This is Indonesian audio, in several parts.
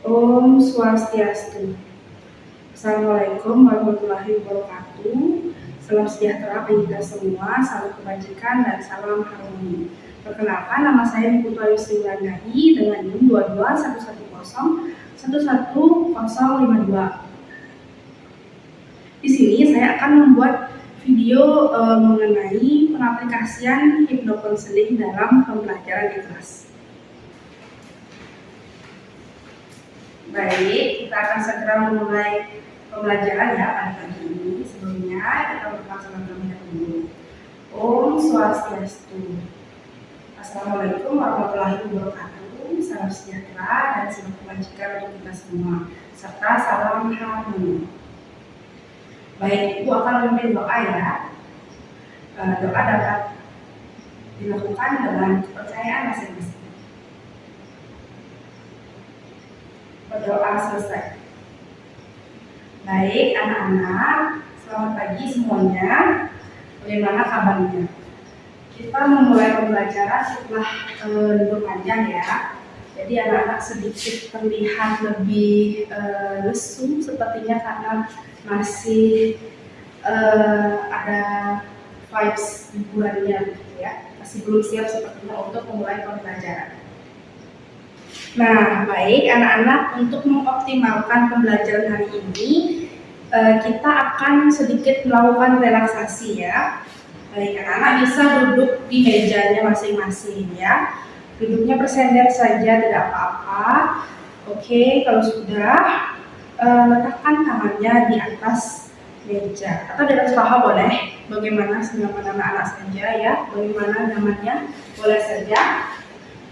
Om Swastiastu. Assalamualaikum warahmatullahi wabarakatuh. Salam sejahtera bagi kita semua, salam kebajikan dan salam harmoni. Perkenalkan, nama saya Niputu Ayu Sri Wulandari dengan NIM 2211011052. Di sini saya akan membuat video mengenai pengaplikasian hipnokonseling dalam pembelajaran di kelas. Baik, kita akan segera memulai pembelajaran ya pada pagi ini. Sebelumnya kita berpasangan terlebih dahulu. Om Swastiastu. Assalamualaikum warahmatullahi wabarakatuh. Salam sejahtera dan salam kebajikan untuk kita semua, serta salam harmoni. Baik, Ibu akan memimpin doa ya. Doa dapat dilakukan dengan kepercayaan masing-masing. Berdoa selesai. Baik anak-anak, selamat pagi semuanya. Bagaimana kabarnya? Kita memulai pembelajaran setelah libur panjang ya. Jadi anak-anak sedikit terlihat lebih lesu sepertinya karena masih ada vibes liburannya gitu ya. Masih belum siap sepertinya untuk memulai pembelajaran. Nah, baik anak-anak, untuk mengoptimalkan pembelajaran hari ini, kita akan sedikit melakukan relaksasi ya. Baik, anak-anak bisa duduk di mejanya masing-masing ya. Duduknya bersender saja, tidak apa-apa. Oke, kalau sudah, letakkan tangannya di atas meja atau di atas paha boleh. Bagaimana senyaman anak-anak saja ya. Bagaimana nyamannya boleh saja.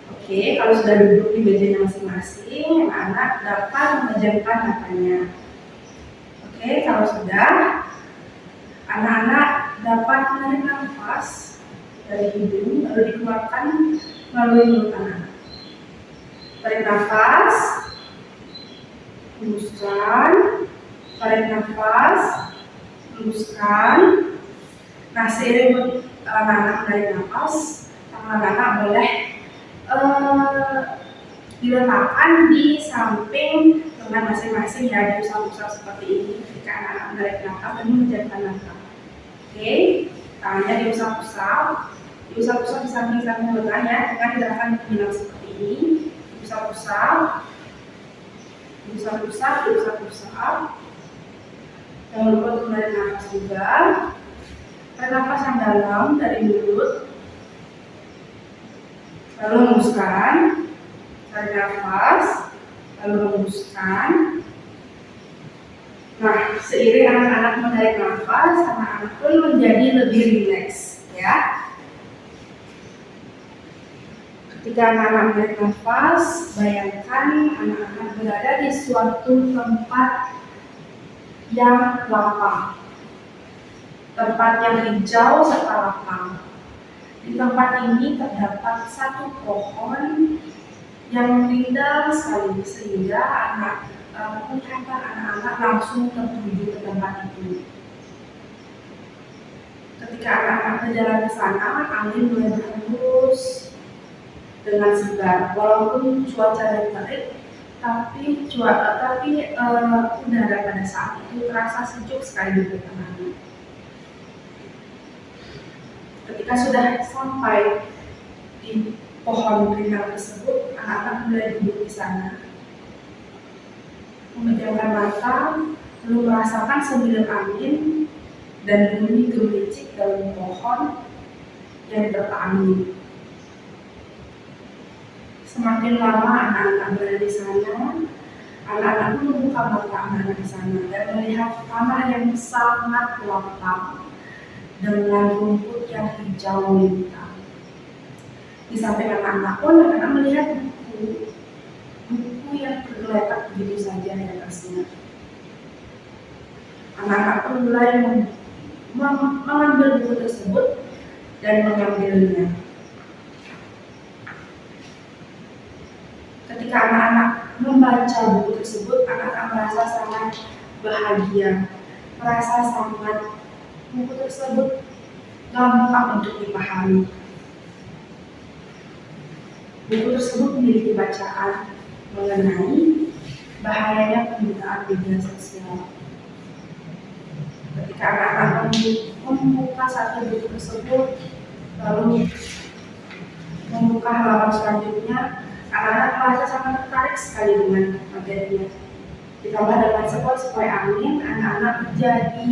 Oke, kalau sudah duduk di mejanya masing-masing, anak-anak dapat memejamkan matanya. Oke, kalau sudah, anak-anak dapat menarik nafas dari hidung lalu dikeluarkan melalui mulut anak. Tarik nafas, hembuskan, tarik nafas, hembuskan. Nah, seiring anak-anak menarik nafas, tangan anak boleh diletakkan di samping lengan masing-masing ya, diusap-usap seperti ini ketika anak-anak menarik nafas dan menjadikan nafas. Oke, tangannya diusap-usap di samping-samping lengan ya, dengan gerakan bilang seperti ini, diusap-usap. Jangan lupa untuk menarik nafas juga. Tarik nafas yang dalam dari mulut, lalu hembuskan, tarik nafas, lalu hembuskan. Nah, seiring anak-anak menarik nafas, anak-anak pun menjadi lebih rileks ya. Ketika anak-anak menarik nafas, bayangkan anak-anak berada di suatu tempat yang lapang, tempat yang hijau serta lapang. Di tempat ini terdapat satu pohon yang indah sekali sehingga penglihatan anak-anak langsung tertuju ke tempat itu. Ketika anak-anak berjalan ke sana, angin mulai berhembus dengan segar. Walaupun cuaca yang terik, tapi udara pada saat itu terasa sejuk sekali di tengah. Ketika sudah sampai di pohon rindang tersebut, anak-anak mulai duduk di sana, memejamkan mata, lalu merasakan sembilan angin dan bunyi gemericik daun pohon yang berangin. Semakin lama anak-anak berada di sana, anak-anak pun membuka mata anak-anak di sana dan melihat tanah yang sangat lapang dengan rumput yang hijau lintang. Di samping anak-anak pun anak-anak melihat buku yang tergeletak begitu saja di atasnya. Anak-anak pun mulai mengambil buku tersebut dan mengambilnya. Ketika anak-anak membaca buku tersebut, anak-anak merasa sangat bahagia, merasa sangat buku tersebut gampang untuk dipahami. Buku tersebut memiliki bacaan mengenai bahayanya penggunaan media sosial. Ketika anak-anak membuka satu buku tersebut, lalu membuka halaman selanjutnya, anak-anak merasa sangat tertarik sekali dengan materinya. Ditambah dengan sepoi-sepoi angin, anak-anak menjadi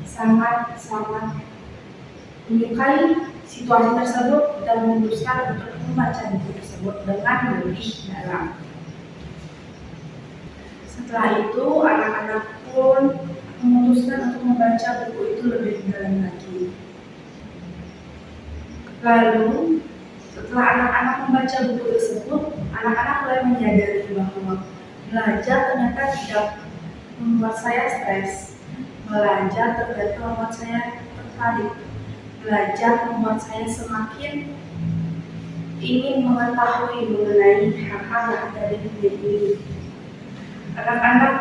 sangat menyukai situasi tersebut dan memutuskan untuk membaca buku tersebut dengan lebih dalam. Setelah itu, anak-anak pun memutuskan untuk membaca buku itu lebih dalam lagi. Lalu, setelah anak-anak membaca buku tersebut, anak-anak mulai menyadari bahwa belajar ternyata tidak membuat saya stres. Belajar ternyata membuat saya tertarik. Belajar membuat saya semakin ingin mengetahui mengenai hal-hal yang ada di dunia ini. Anak-anak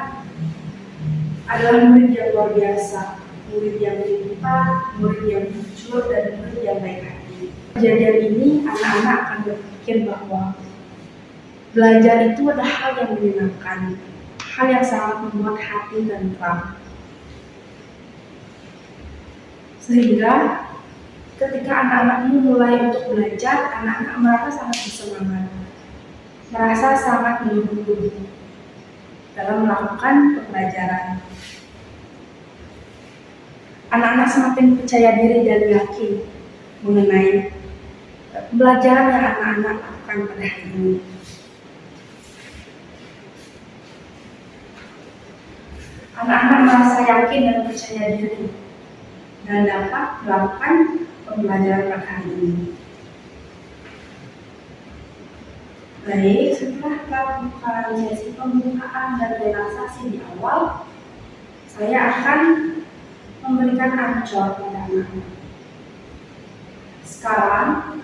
adalah murid yang luar biasa, murid yang pintar, murid yang jujur, dan murid yang baik hati. Kejadian ini, anak-anak akan berpikir bahwa belajar itu adalah hal yang menyenangkan, hal yang sangat membuat hati tentram. Sehingga ketika anak-anak ini mulai untuk belajar, anak-anak merasa sangat bersemangat, merasa sangat mendukung dalam melakukan pembelajaran. Anak-anak semakin percaya diri dan yakin mengenai pembelajaran yang anak-anak lakukan pada hari ini. Anak-anak merasa yakin dan percaya diri dan dapat melakukan pembelajaran pada hari ini. Baik, setelah melakukan sesi pembukaan dan relaksasi di awal, saya akan memberikan ancor pada anak-anak. Sekarang,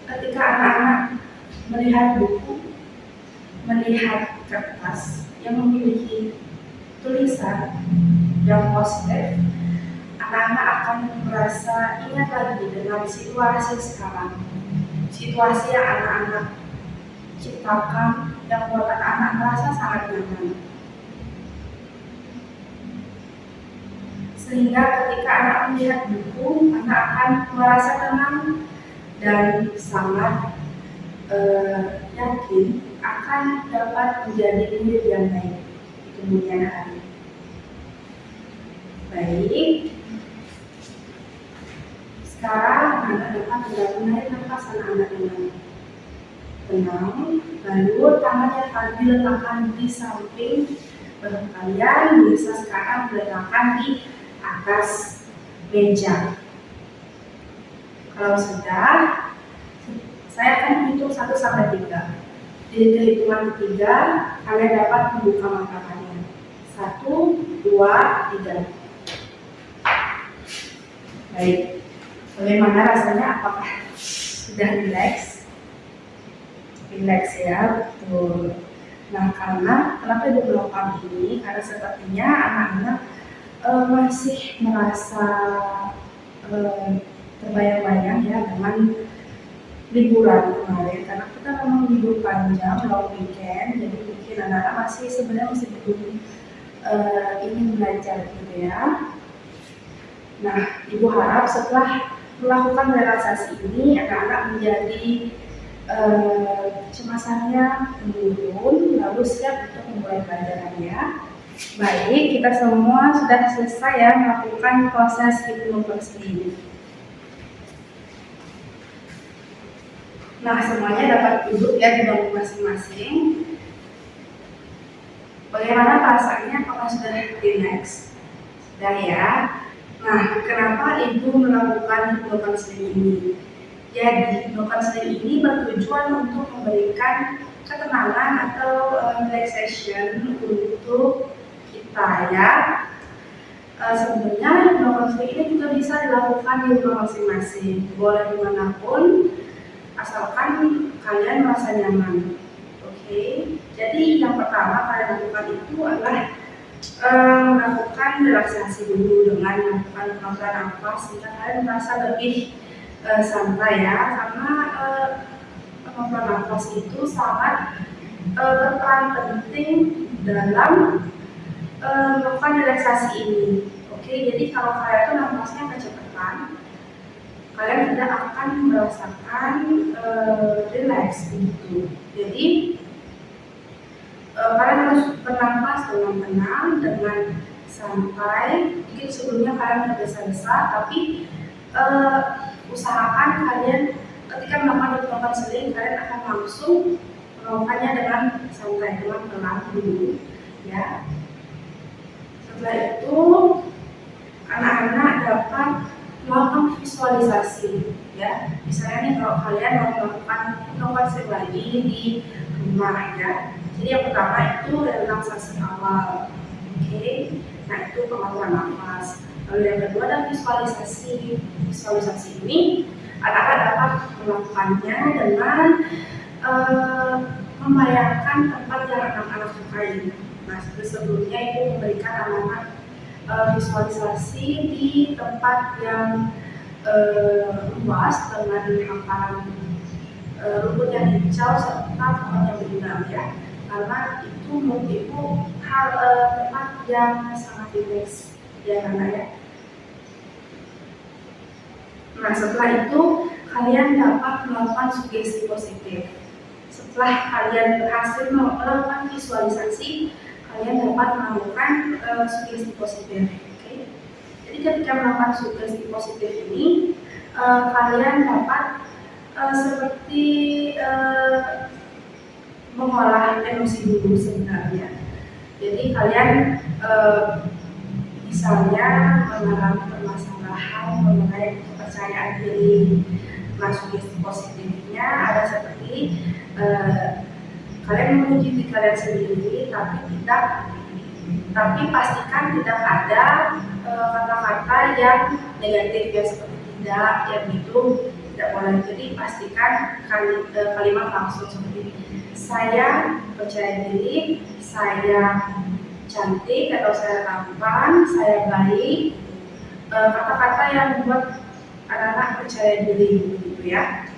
ketika anak-anak melihat buku, melihat kertas yang memiliki tulisan yang positif, anak-anak akan merasa ingat lagi dengan situasi sekarang, situasi yang anak-anak ciptakan yang membuat anak-anak merasa sangat nyaman. Sehingga ketika anak melihat buku, anak akan merasa tenang dan sangat yakin akan dapat menjadi murid yang baik di kemudian hari. Baik, sekarang anak dapat menarik nafas anak-anak dengan tenang, lalu tangannya akan diletakkan di samping kalian. Bisa sekarang diletakkan di atas meja. Kalau sudah, saya akan hitung 1 sampai 3. Di hitungan ketiga, kalian dapat membuka mata kalian. 1, 2, 3. Baik, bagaimana rasanya? Apakah sudah rileks? Rileks ya, betul. Nah, kenapa ibu melakukan ini? Karena sepertinya anak-anak masih merasa terbayang-bayang ya dengan liburan kemarin. Karena kita memang libur panjang, long weekend, jadi mungkin anak-anak sebenarnya masih belum ingin belajar gitu ya. Nah, ibu harap setelah melakukan relaksasi ini, anak-anak menjadi kecemasannya menurun, lalu siap untuk memulai pelajarannya. Baik, kita semua sudah selesai ya melakukan proses hipnosis ini. Nah, semuanya dapat duduk ya di bangku masing-masing. Bagaimana perasaannya? Apakah sudah relax? Sudah ya. Nah, kenapa ibu melakukan hipnosis ini? Jadi, hipnosis ini bertujuan untuk memberikan ketenangan atau relaxation untuk kita ya. Sebenarnya hipnosis ini juga bisa dilakukan di rumah masing-masing, boleh dimanapun, asalkan kalian merasa nyaman. Oke, jadi yang pertama kalian lakukan itu adalah melakukan relaksasi dulu dengan melakukan penguatan nafas sehingga kalian merasa lebih santai ya, karena penguatan nafas itu sangat berperan penting dalam melakukan relaksasi ini. Oke, jadi kalau kalian tuh nafasnya kecepatan, kalian tidak akan merasakan relax gitu. Jadi kalian harus bernafas dengan tenang, dengan santai. Mungkin sebelumnya kalian tergesa-gesa, tapi usahakan kalian ketika melakukan konseling, kalian akan langsung melakukannya dengan santai, dengan pelan dulu, ya. Setelah itu, anak-anak dapat melakukan visualisasi, ya. Misalnya nih kalau kalian mau melakukan konseling lagi di rumah, ya. Jadi yang pertama itu relaksasi awal, oke. Nah itu pengatur nafas. Lalu yang kedua adalah visualisasi. Visualisasi ini anak-anak dapat melakukannya dengan membayangkan tempat yang anak-anak sukai. Nah sebelumnya itu memberikan anak-anak visualisasi di tempat yang luas dengan hamparan rumput yang hijau serta pohon yang rindang, ya. Karena itu menurut ibu hal tempat yang sangat rileks, ya karena ya. Nah setelah itu kalian dapat melakukan sugesti positif. Setelah kalian berhasil melakukan visualisasi, kalian dapat melakukan sugesti positif. Okay? Jadi ketika melakukan sugesti positif ini, kalian dapat seperti mengolah emosi dulu sebenarnya. Jadi kalian misalnya mengalami permasalahan mengenai kepercayaan diri, masuk positifnya ada seperti kalian memuji diri kalian sendiri, tapi pastikan tidak ada kata-kata yang negatif, ya seperti tidak, yang itu tidak boleh. Jadi pastikan kalimat langsung seperti saya percaya diri, saya cantik atau saya tampan, saya baik, kata-kata yang membuat anak-anak percaya diri gitu ya.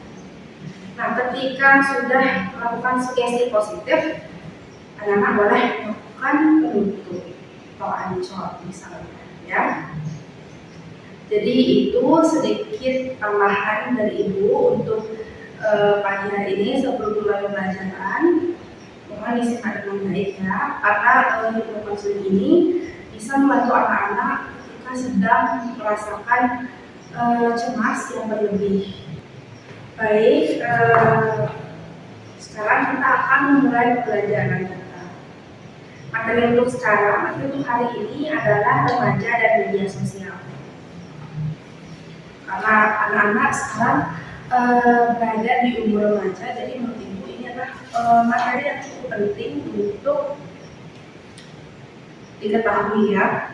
Nah ketika sudah melakukan sugesti positif, anak-anak boleh melakukan penutup atau ancol misalnya, ya. Jadi itu sedikit tambahan dari ibu untuk pagi hari ini sebelum mulai pembelajaran. Mohon disimak dengan baik ya, karena ilmu konseling ini bisa membantu anak-anak ketika sedang merasakan cemas yang berlebih. Baik, sekarang kita akan memulai pembelajaran kita. Materi untuk sekarang, materi untuk hari ini adalah remaja dan media sosial. Karena anak-anak sekarang berada di umur remaja, jadi menurut ibu ini adalah materi yang cukup penting untuk diketahui ya.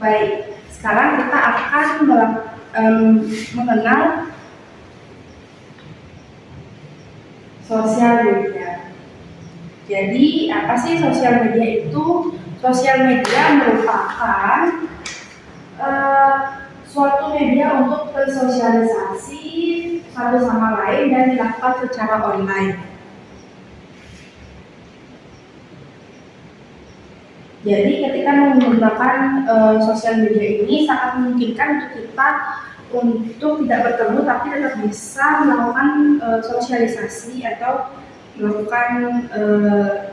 Baik, sekarang kita akan mengenal sosial media. Jadi apa sih sosial media itu? Sosial media merupakan suatu media untuk bersosialisasi satu sama lain dan dilakukan secara online. Jadi ketika menggunakan sosial media ini sangat memungkinkan untuk kita untuk tidak bertemu tapi tetap bisa melakukan sosialisasi atau melakukan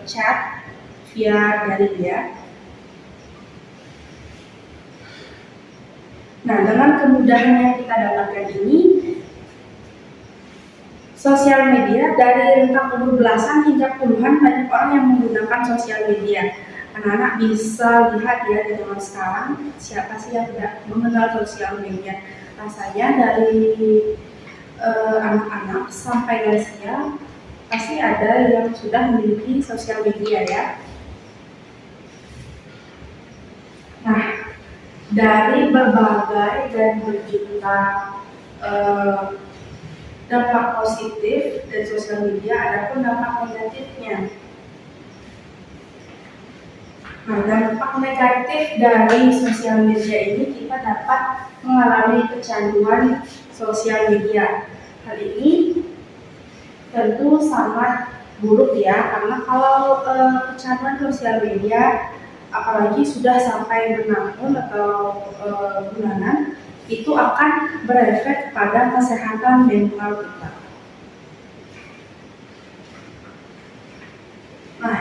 chat via daring ya. Nah, dengan kemudahan yang kita dapatkan ini, sosial media dari rentang umur belasan hingga puluhan banyak orang yang menggunakan sosial media. Anak-anak bisa lihat ya di zaman sekarang siapa sih yang tidak mengenal sosial media. Rasanya dari anak-anak sampai lansia pasti ada yang sudah memiliki sosial media ya. Nah, dari berbagai dan berjuta dampak positif dari sosial media, ada pun dampak negatifnya. Nah, dampak negatif dari sosial media ini kita dapat mengalami kecanduan sosial media. Hal ini tentu sangat buruk ya, karena kalau kecanduan sosial media apalagi sudah sampai bertahun atau bulanan, itu akan berefek pada kesehatan mental kita. Nah,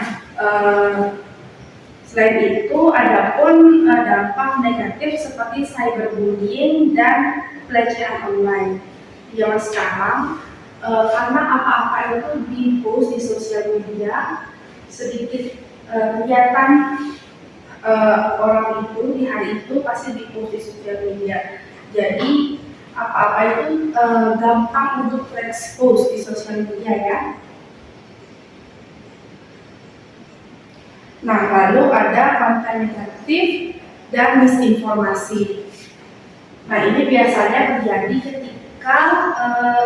selain itu adapun dampak negatif seperti cyberbullying dan pelecehan online. Zaman sekarang karena apa-apa itu di-post di sosial media, sedikit kegiatan orang itu di hari itu pasti di-post di sosial media. Jadi apa-apa itu gampang untuk terekspos di sosial media ya. Nah, lalu ada konten negatif dan misinformasi. Nah, ini biasanya terjadi ketika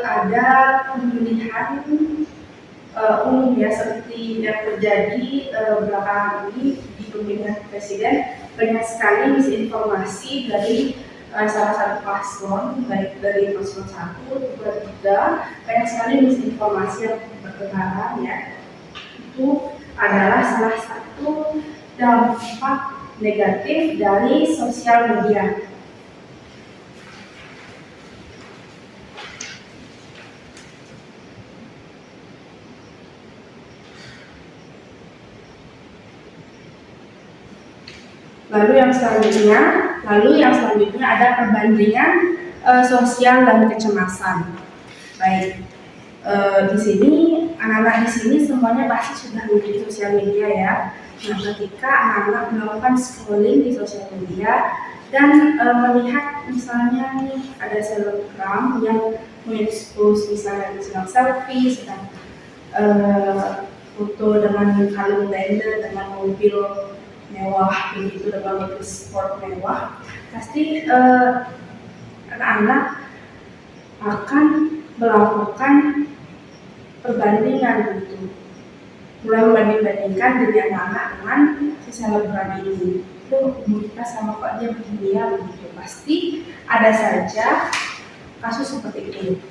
ada pemilihan umum ya, seperti yang terjadi belakangan ini di pemilihan presiden. Banyak sekali misinformasi dari salah satu paslon, baik dari paslon 1, 2, 3, banyak sekali misinformasi yang bertebaran ya. Itu adalah salah satu dampak negatif dari sosial media. Lalu yang selanjutnya ada perbandingan sosial dan kecemasan. Baik, di sini anak-anak di sini semuanya pasti sudah memiliki sosial media ya. Nah, ketika anak-anak melakukan scrolling di sosial media dan melihat misalnya nih ada selebgram yang mengekspos misalnya sedang selfie, sedang foto dengan kalung blender, dengan mobil mewah begitu, dengan mobil sport mewah, pasti anak-anak akan melakukan perbandingan gitu, mulai membanding-bandingkan diri anak-anak dengan si selebgram ini. Tuh, kita sama kok dia begini ya begitu. Pasti ada saja kasus seperti ini.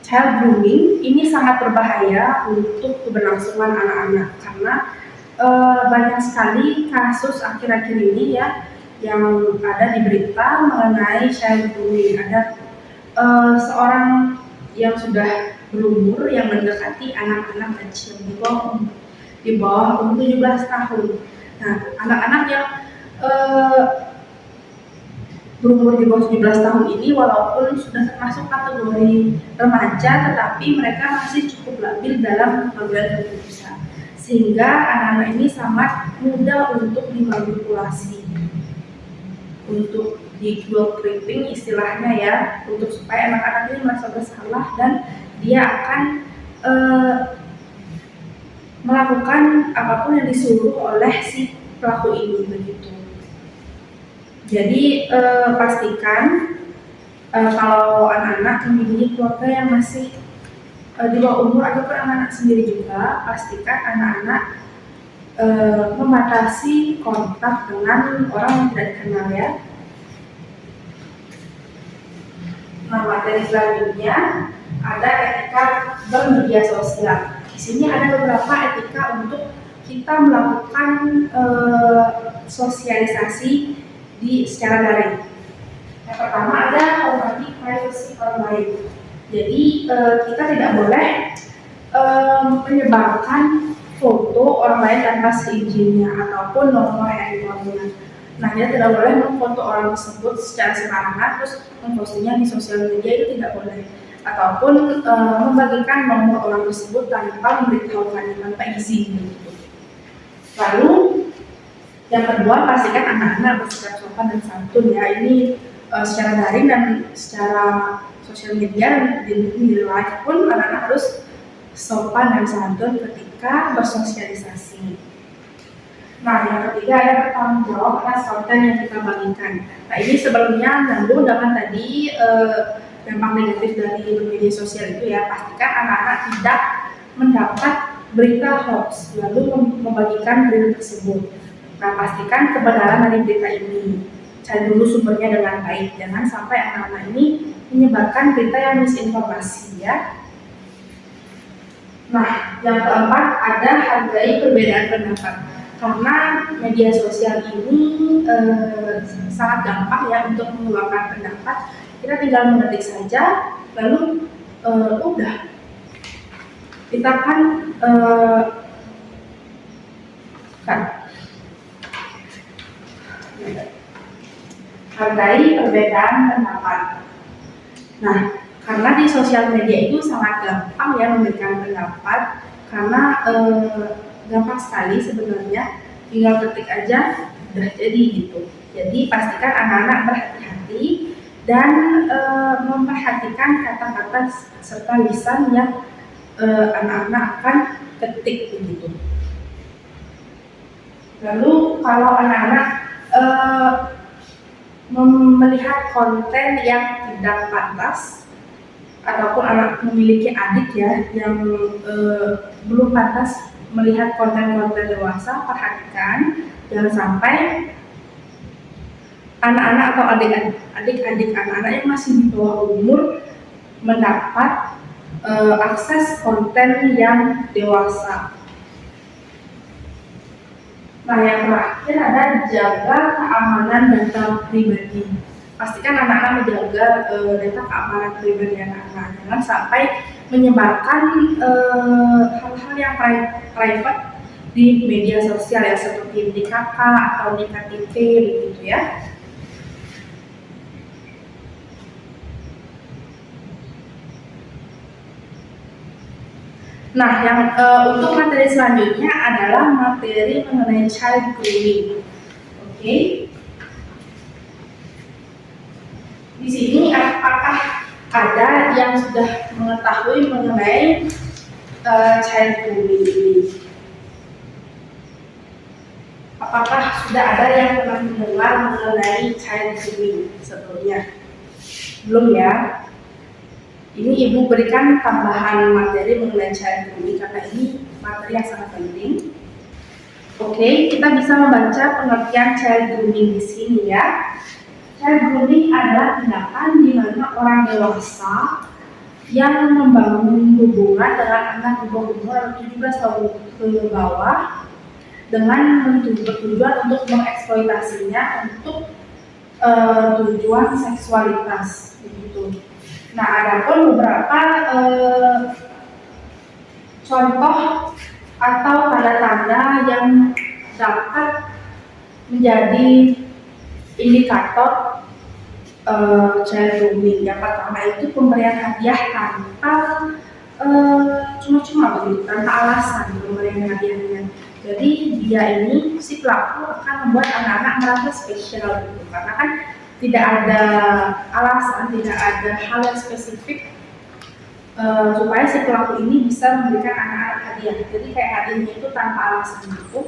Child grooming ini sangat berbahaya untuk keberlangsungan anak-anak karena banyak sekali kasus akhir-akhir ini ya yang ada di berita mengenai child grooming. Ada seorang yang sudah berumur yang mendekati anak-anak kecil di bawah umur 17 tahun. Nah, anak-anak yang berumur di bawah 17 tahun ini walaupun sudah termasuk kategori remaja, tetapi mereka masih cukup labil dalam pengambilan keputusan, sehingga anak-anak ini sangat mudah untuk dimanipulasi, untuk di guilt tripping istilahnya ya, untuk supaya anak-anak ini merasa bersalah dan dia akan melakukan apapun yang disuruh oleh si pelaku ini begitu. Jadi pastikan kalau anak-anak memiliki keluarga yang masih di bawah umur ataupun anak-anak sendiri juga, pastikan anak-anak membatasi kontak dengan orang yang tidak dikenal ya. Nah, materi selanjutnya ada etika bermedia sosial. Di sini ada beberapa etika untuk kita melakukan sosialisasi secara daring. Yang pertama ada hormati privasi orang lain. Jadi kita tidak boleh menyebarkan foto orang lain tanpa seizinnya ataupun nomor handphonenya. Nah, dia tidak boleh memfoto orang tersebut secara sembarangan terus mempostingnya di sosial media, itu tidak boleh. Ataupun membagikan nomor orang tersebut tanpa memberitahukan, tanpa izin. Lalu yang kedua, pastikan anak-anak bersikap sopan dan santun ya. Ini secara daring dan secara sosial media di live pun anak-anak harus sopan dan santun ketika bersosialisasi. Nah, yang ketiga ada bertanggung jawab atas konten yang kita bagikan. Nah, ini sebelumnya nyambung dengan tadi dampak negatif dari media sosial itu ya. Pastikan anak-anak tidak mendapat berita hoax lalu membagikan berita tersebut. Nah, pastikan kebenaran dari berita ini. Cari dulu sumbernya dengan baik. Jangan sampai anak-anak ini menyebarkan berita yang misinformasi ya. Nah, yang keempat ada hargai perbedaan pendapat. Karena media sosial ini sangat gampang ya untuk mengeluarkan pendapat. Kita tinggal mengetik saja, lalu udah kita kan hargai perbedaan pendapat. Nah, karena di sosial media itu sangat gampang ya memberikan pendapat, karena gampang sekali sebenarnya, tinggal ketik aja udah jadi gitu. Jadi pastikan anak-anak berhati-hati dan memperhatikan kata-kata serta lisan yang anak-anak akan ketik begitu. Lalu kalau anak-anak melihat konten yang tidak pantas, ataupun anak memiliki adik ya yang belum pantas melihat konten-konten dewasa, perhatikan jangan sampai anak-anak atau adik-adik anak-anak yang masih di bawah umur mendapat akses konten yang dewasa. Nah, yang terakhir ada jaga keamanan data pribadi. Pastikan anak-anak menjaga data keamanan pribadi anak-anak. Jangan sampai menyebarkan hal-hal yang private di media sosial ya, seperti di KK atau di KTP begitu ya. Nah, yang untuk materi selanjutnya adalah materi mengenai child grooming. Oke. Di sini apakah ada yang sudah mengetahui mengenai child grooming ini? Apakah sudah ada yang pernah mendengar mengenai child grooming sebelumnya? Belum ya? Ini Ibu berikan tambahan materi mengenai child grooming karena ini materi yang sangat penting. Oke, kita bisa membaca pengertian child grooming di sini ya. Child grooming adalah tindakan di mana orang dewasa yang membangun hubungan dengan anak di bawah umur 17 tahun ke bawah dengan bertujuan untuk mengeksploitasinya untuk tujuan seksualitas begitu. Nah, ada pun beberapa contoh atau tanda-tanda yang dapat menjadi indikator child grooming. Yang pertama itu pemberian hadiah tanpa cuma-cuma begitu, tanpa alasan pemberian hadiahnya. Jadi dia ini si pelaku akan membuat anak-anak merasa spesial gitu, karena kan tidak ada alasan, tidak ada hal yang spesifik supaya si pelaku ini bisa memberikan anak-anak hadiah. Jadi kayak hadiahnya itu tanpa alasan gitu.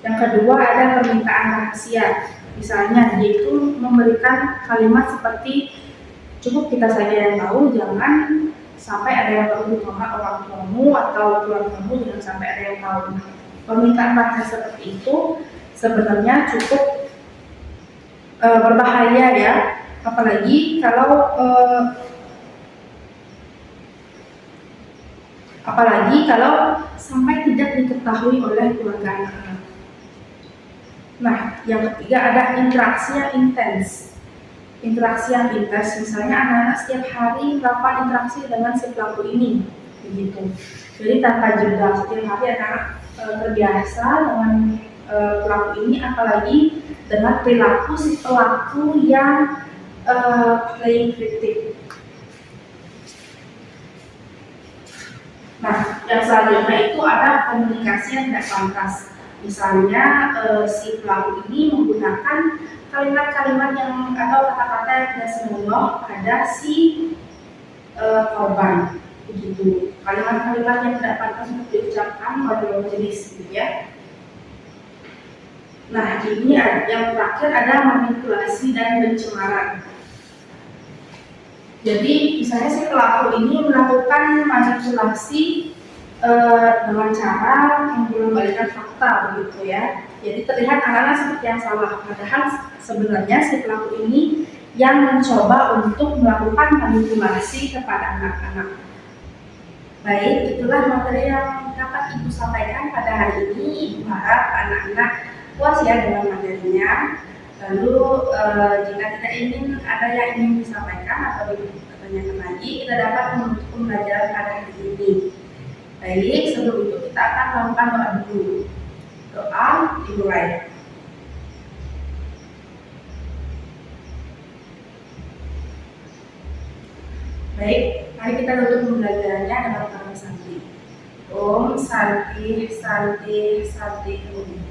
Yang kedua ada permintaan rahasia. Misalnya dia itu memberikan kalimat seperti cukup kita saja yang tahu, jangan sampai ada yang tahu, terutama orang tuamu atau keluargamu, jangan sampai ada yang tahu. Permintaan rahasia seperti itu sebenarnya cukup berbahaya ya, apalagi kalau sampai tidak diketahui oleh keluarga anak-anak. Nah, yang ketiga ada interaksi yang intens. Interaksi yang intens, misalnya anak-anak setiap hari melakukan interaksi dengan si pelaku ini, begitu. Jadi tanpa jeda, setiap hari anak-anak terbiasa dengan pelaku ini, apalagi dengan perilaku si pelaku yang playing victim. Nah, yang selanjutnya itu ada komunikasi yang tidak pantas. Misalnya si pelaku ini menggunakan kalimat-kalimat yang atau kata-kata yang tidak senonoh pada si korban, begitu. Kalimat-kalimat yang tidak pantas untuk diucapkan oleh lawan jenis, gitu ya. Nah, ini yang terakhir ada manipulasi dan pencemaran. Jadi, misalnya si pelaku ini melakukan manipulasi dengan cara mengembalikan fakta begitu ya. Jadi terlihat anak-anak seperti yang salah, padahal sebenarnya si pelaku ini yang mencoba untuk melakukan manipulasi kepada anak-anak. Baik, itulah materi yang dapat Ibu sampaikan pada hari ini. Ibu harap anak-anak puas ya dengan materinya. Lalu jika tidak ingin ada yang ingin disampaikan atau ditanyakan lagi, kita dapat menutup pembelajaran pada hari ini. Baik, sebelum itu kita akan melakukan doa dulu. Doa dimulai. Baik, mari kita tutup pembelajarannya dengan kata Santi. Om Santi Santi Santi Om.